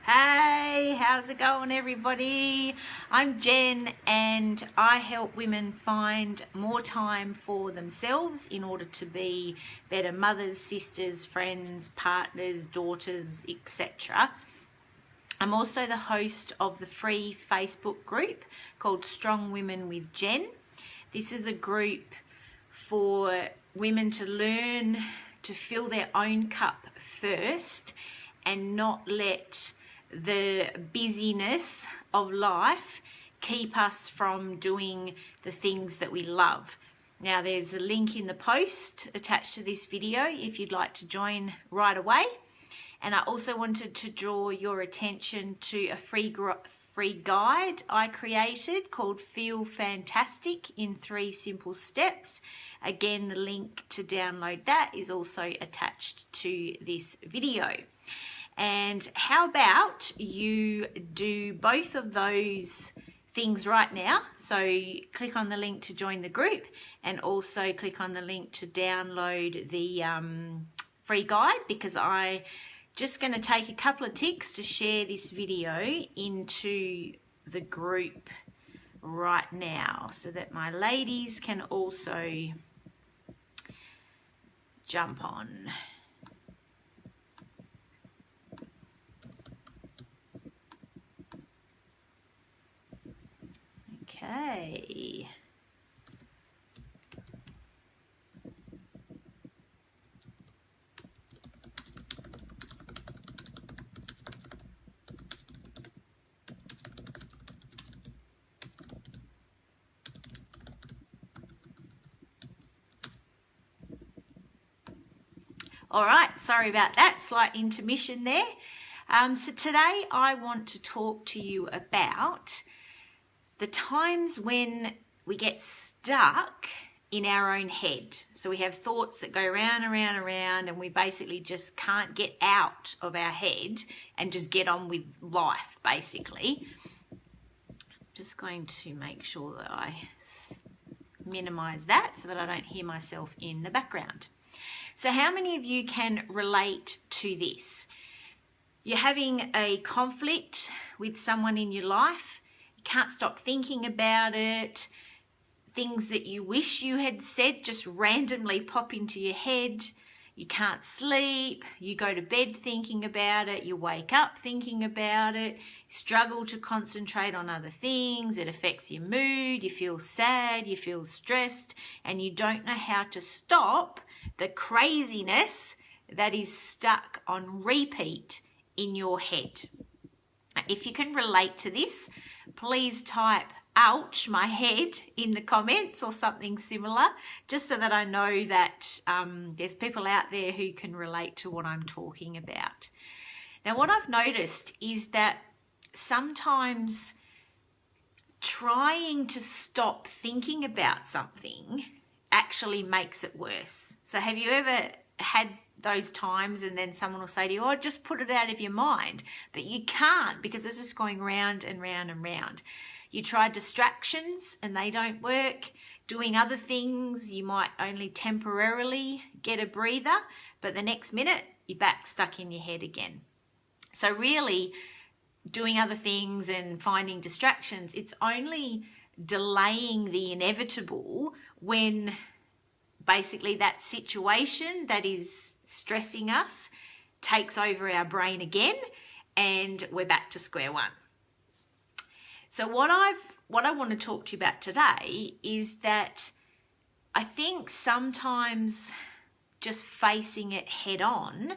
Hey, how's it going, everybody? I'm Jen, and I help women find more time for themselves in order to be better mothers, sisters, friends, partners, daughters, etc. I'm also the host of the free Facebook group called Strong Women with Jen. This is a group for women to learn to fill their own cup first and not let the busyness of life keep us from doing the things that we love. Now, there's a link in the post attached to this video if you'd like to join right away. And I also wanted to draw your attention to a free guide I created called Feel Fantastic in 3 Simple Steps. Again, the link to download that is also attached to this video. And how about you do both of those things right now? So click on the link to join the group and also click on the link to download the free guide, because I just going to take a couple of ticks to share this video into the group right now so that my ladies can also jump on. Okay. All right, sorry about that, slight intermission there. So today I want to talk to you about the times when we get stuck in our own head. So we have thoughts that go round and round and round, and we basically just can't get out of our head and just get on with life, basically. Just going to make sure that I minimize that so that I don't hear myself in the background. So how many of you can relate to this? You're having a conflict with someone in your life. You can't stop thinking about it. Things that you wish you had said just randomly pop into your head. You can't sleep. You go to bed thinking about it. You wake up thinking about it. You struggle to concentrate on other things. It affects your mood. You feel sad. You feel stressed. And you don't know how to stop the craziness that is stuck on repeat in your head. If you can relate to this, please type ouch my head in the comments or something similar, just so that I know that there's people out there who can relate to what I'm talking about. Now, what I've noticed is that sometimes trying to stop thinking about something actually makes it worse. So have you ever had those times and then someone will say to you, oh, just put it out of your mind, but you can't because it's just going round and round and round. You try distractions and they don't work. Doing other things, you might only temporarily get a breather, but the next minute you're back stuck in your head again. So really, doing other things and finding distractions, it's only delaying the inevitable when basically that situation that is stressing us takes over our brain again and we're back to square one. So what I want to talk to you about today is that I think sometimes just facing it head on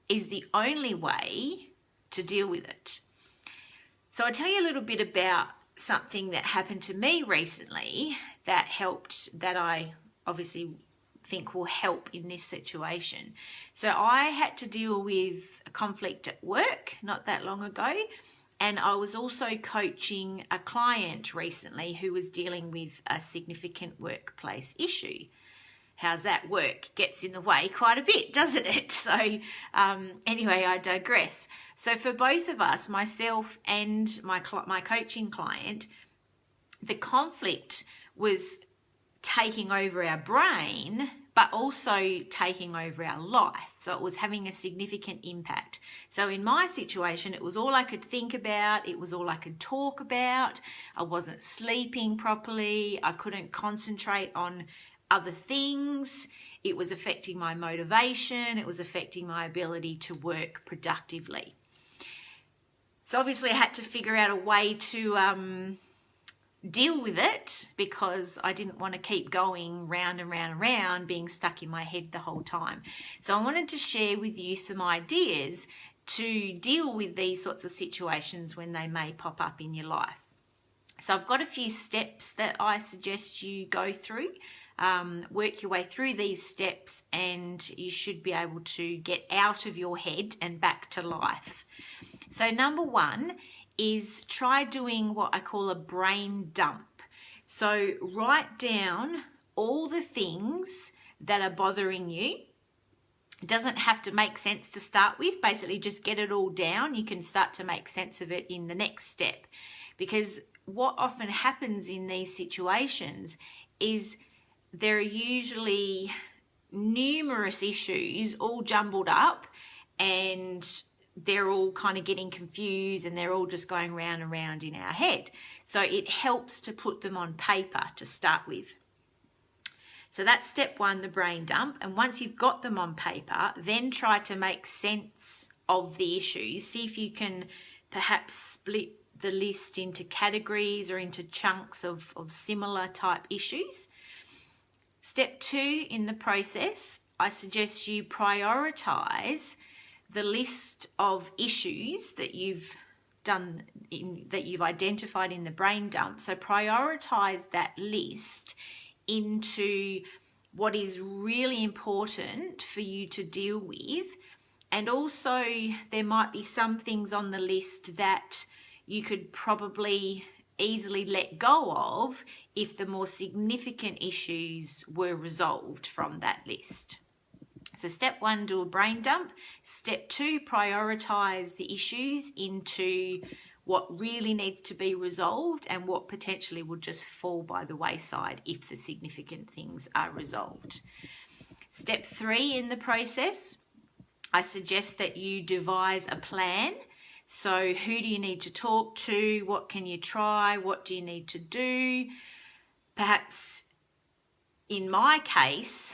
is the only way to deal with it. So I'll tell you a little bit about something that happened to me recently that helped, that I obviously think will help in this situation. So I had to deal with a conflict at work not that long ago, and I was also coaching a client recently who was dealing with a significant workplace issue. How's that work? Gets in the way quite a bit, doesn't it? So anyway, I digress. So for both of us, myself and my coaching client, the conflict was taking over our brain but also taking over our life. So it was having a significant impact. So in my situation, it was all I could think about. It was all I could talk about. I wasn't sleeping properly. I couldn't concentrate on other things. It was affecting my motivation. It was affecting my ability to work productively. So obviously I had to figure out a way to deal with it, because I didn't want to keep going round and round and round, being stuck in my head the whole time. So I wanted to share with you some ideas to deal with these sorts of situations when they may pop up in your life. So I've got a few steps that I suggest you go through. Work your way through these steps and you should be able to get out of your head and back to life. So number one is try doing what I call a brain dump. So write down all the things that are bothering you. It doesn't have to make sense to start with. Basically, just get it all down. You can start to make sense of it in the next step. Because what often happens in these situations is there are usually numerous issues all jumbled up, and they're all kind of getting confused and they're all just going round and round in our head. So it helps to put them on paper to start with. So that's step one, the brain dump. And once you've got them on paper, then try to make sense of the issues. See if you can perhaps split the list into categories or into chunks of similar type issues. Step two in the process, I suggest you prioritize the list of issues that you've done, that you've identified in the brain dump. So prioritize that list into what is really important for you to deal with. And also there might be some things on the list that you could probably easily let go of if the more significant issues were resolved from that list. So step one, do a brain dump. Step two, prioritize the issues into what really needs to be resolved and what potentially will just fall by the wayside if the significant things are resolved. Step three in the process, I suggest that you devise a plan. So who do you need to talk to? What can you try? What do you need to do? Perhaps in my case,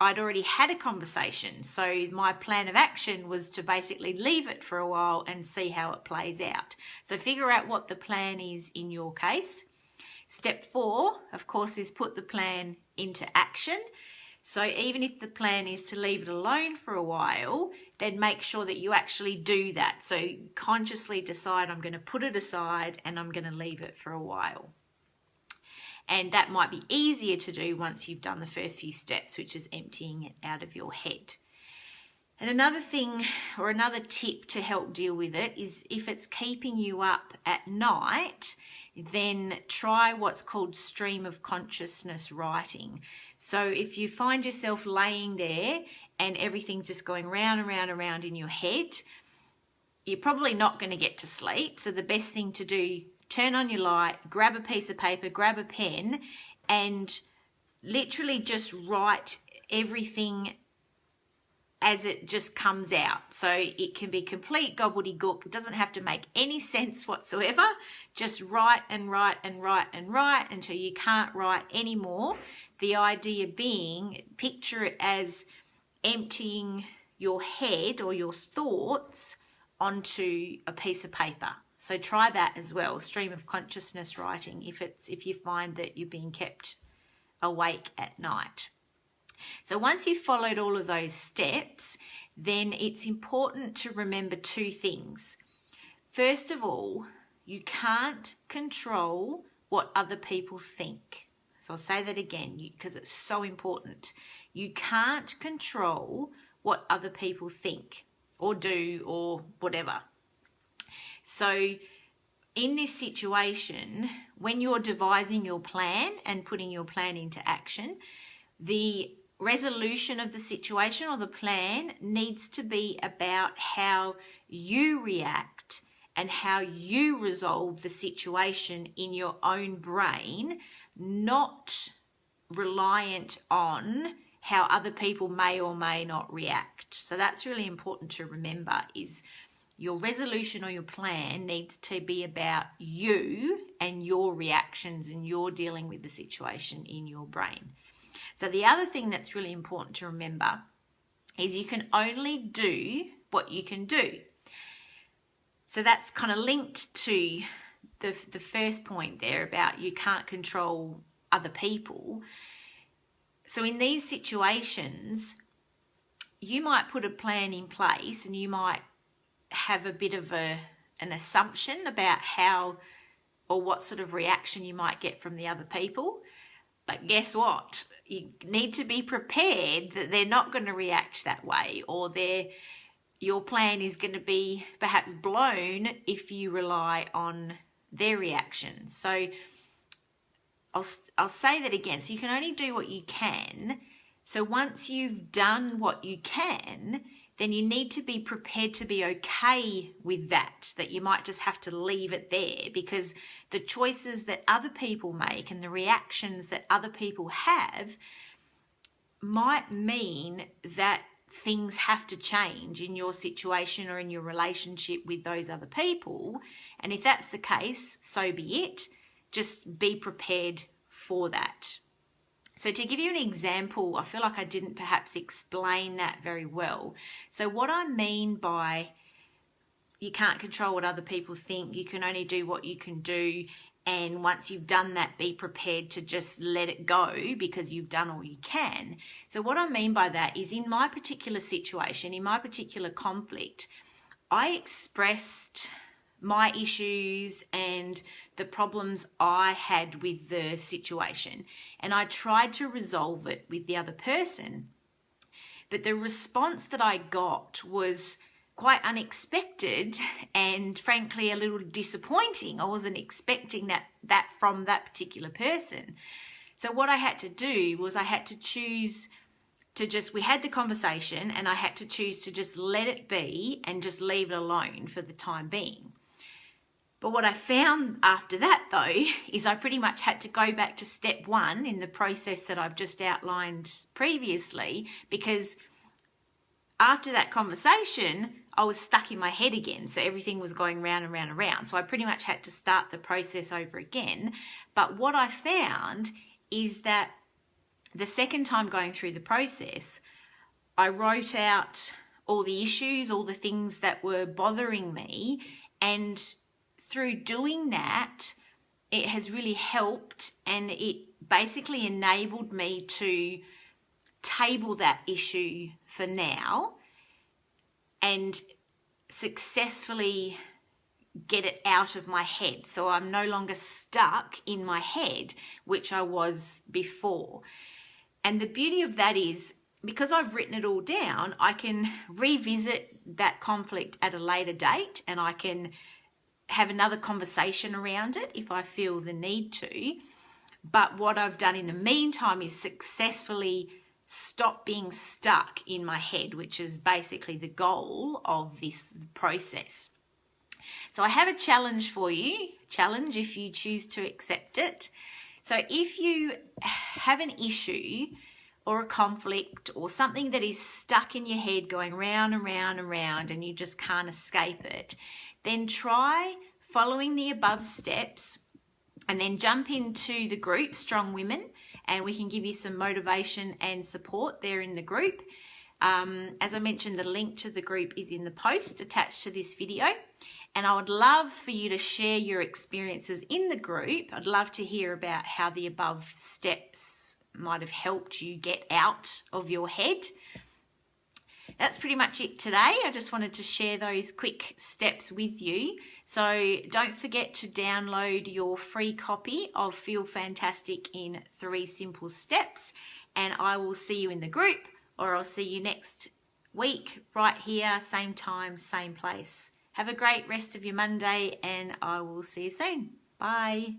I'd already had a conversation. So my plan of action was to basically leave it for a while and see how it plays out. So figure out what the plan is in your case. Step four, of course, is put the plan into action. So even if the plan is to leave it alone for a while, then make sure that you actually do that. So consciously decide, I'm going to put it aside and I'm going to leave it for a while. And that might be easier to do once you've done the first few steps, which is emptying it out of your head. And another thing or another tip to help deal with it is if it's keeping you up at night, then try what's called stream of consciousness writing. So if you find yourself laying there and everything's just going round and round and round in your head, you're probably not going to get to sleep. So the best thing to do, turn on your light, grab a piece of paper, grab a pen, and literally just write everything as it just comes out. So it can be complete gobbledygook. It doesn't have to make any sense whatsoever. Just write and write and write and write until you can't write anymore. The idea being, picture it as emptying your head or your thoughts onto a piece of paper. So try that as well, stream of consciousness writing, if you find that you're being kept awake at night. So once you've followed all of those steps, then it's important to remember two things. First of all, you can't control what other people think. So I'll say that again because it's so important. You can't control what other people think or do or whatever. So in this situation, when you're devising your plan and putting your plan into action, the resolution of the situation or the plan needs to be about how you react and how you resolve the situation in your own brain, not reliant on how other people may or may not react. So that's really important to remember, is your resolution or your plan needs to be about you and your reactions and your dealing with the situation in your brain. So the other thing that's really important to remember is you can only do what you can do. So that's kind of linked to the first point there about you can't control other people. So in these situations, you might put a plan in place and you might have a bit of an assumption about how or what sort of reaction you might get from the other people. But guess what? You need to be prepared that they're not going to react that way, or your plan is going to be perhaps blown if you rely on their reaction. So I'll say that again. So you can only do what you can. So once you've done what you can, then you need to be prepared to be okay with that you might just have to leave it there, because the choices that other people make and the reactions that other people have might mean that things have to change in your situation or in your relationship with those other people. And if that's the case, so be it. Just be prepared for that. So to give you an example, I feel like I didn't perhaps explain that very well. So what I mean by you can't control what other people think, you can only do what you can do, and once you've done that, be prepared to just let it go because you've done all you can. So what I mean by that is, in my particular situation, in my particular conflict, I expressed my issues and the problems I had with the situation, and I tried to resolve it with the other person. But the response that I got was quite unexpected and frankly a little disappointing. I wasn't expecting that from that particular person. So what I had to do was I had to choose to we had the conversation, and I had to choose to just let it be and just leave it alone for the time being. But what I found after that, though, is I pretty much had to go back to step one in the process that I've just outlined previously, because after that conversation, I was stuck in my head again. So everything was going round and round and round. So I pretty much had to start the process over again. But what I found is that the second time going through the process, I wrote out all the issues, all the things that were bothering me, and through doing that, it has really helped, and it basically enabled me to table that issue for now and successfully get it out of my head. So I'm no longer stuck in my head, which I was before. And the beauty of that is, because I've written it all down, I can revisit that conflict at a later date, and I can have another conversation around it if I feel the need to. But what I've done in the meantime is successfully stop being stuck in my head, which is basically the goal of this process. So I have a challenge for you, challenge if you choose to accept it. So if you have an issue or a conflict or something that is stuck in your head going round and round and round and you just can't escape it, then try following the above steps and then jump into the group Strong Women, and we can give you some motivation and support there in the group. As I mentioned, the link to the group is in the post attached to this video, and I would love for you to share your experiences in the group. I'd love to hear about how the above steps might have helped you get out of your head. That's pretty much it today. I just wanted to share those quick steps with you. So don't forget to download your free copy of Feel Fantastic in 3 Simple Steps, and I will see you in the group, or I'll see you next week right here, same time, same place. Have a great rest of your Monday, and I will see you soon. Bye.